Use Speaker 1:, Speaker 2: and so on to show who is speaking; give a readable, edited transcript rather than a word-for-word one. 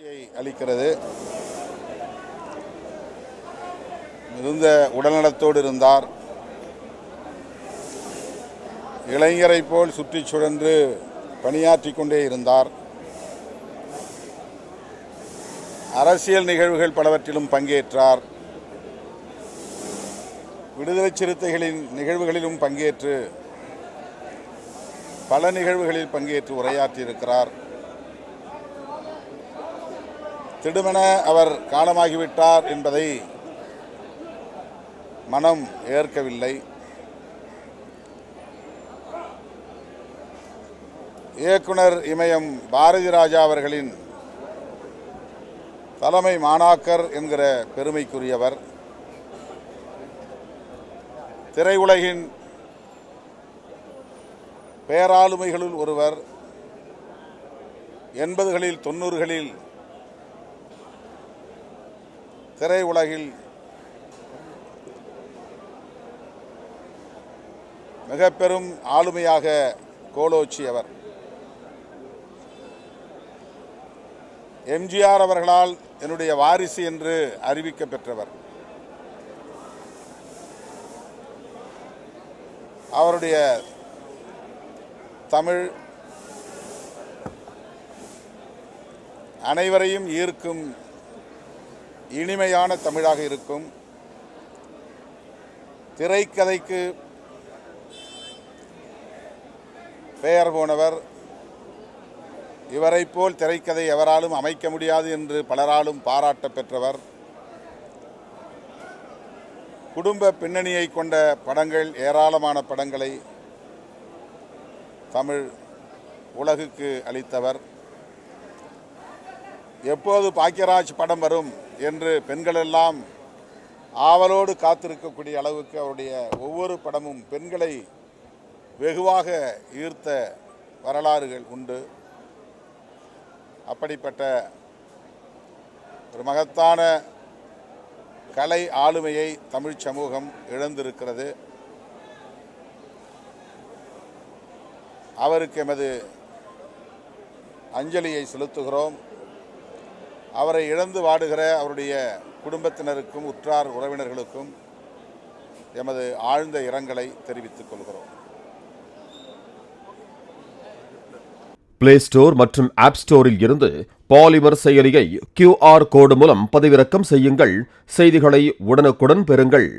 Speaker 1: மகிழ்ச்சியை அளிக்கிறது. மிகுந்த உடல்நலத்தோடு இருந்தார். இளைஞரை போல் சுற்றி சுழன்று பணியாற்றி கொண்டே இருந்தார். அரசியல் நிகழ்வுகள் பலவற்றிலும் பங்கேற்றார். விடுதலை சிறுத்தைகளின் நிகழ்வுகளிலும் பங்கேற்று பல நிகழ்வுகளில் பங்கேற்று உரையாற்றியிருக்கிறார். திடுமென அவர் காலமாகிவிட்டார் என்பதை மனம் ஏற்கவில்லை. இயக்குனர் இமயம் பாரதி ராஜா அவர்களின் தலைமை மாணாக்கர் என்கிற பெருமைக்குரியவர். திரையுலகின் பேராளுமைகளுள் ஒருவர். 80களில் 90களில் திரையுலகில் மிக பெரும் ஆளுமையாக கோலோச்சியவர். எம்ஜிஆர் அவர்களால் என்னுடைய வாரிசு என்று அறிவிக்க பெற்றவர். அவருடைய தமிழ் அனைவரையும் ஈர்க்கும் இனிமையான தமிழாக இருக்கும். திரைக்கதைக்கு பெயர் போனவர். இவரைப் போல் திரைக்கதை எவராலும் அமைக்க முடியாது என்று பலராலும் பாராட்ட பெற்றவர். குடும்ப பின்னணியை கொண்ட படங்கள், ஏராளமான படங்களை தமிழ் உலகுக்கு அளித்தவர். எப்போது பாக்கியராஜ் படம் வரும் என்று பெண்களெல்லாம் ஆவலோடு காத்திருக்கக்கூடிய அளவுக்கு அவருடைய ஒவ்வொரு படமும் பெண்களை வெகுவாக ஈர்த்த வரலாறுகள் உண்டு. அப்படிப்பட்ட ஒரு மகத்தான கலை ஆளுமையை தமிழ் சமூகம் இழந்திருக்கிறது. அவருக்கு எமது அஞ்சலியை செலுத்துகிறோம். அவரை இழந்து வாடுகிற அவருடைய குடும்பத்தினருக்கும் உற்றார் உறவினர்களுக்கும் எமது ஆழ்ந்த இரங்கலை தெரிவித்துக் கொள்கிறோம்.
Speaker 2: பிளே ஸ்டோர் மற்றும் ஆப் ஸ்டோரில் இருந்து பாலிமர் செயலியை QR கோடு மூலம் பதிவிறக்கம் செய்யுங்கள். செய்திகளை உடனுக்குடன் பெறுங்கள்.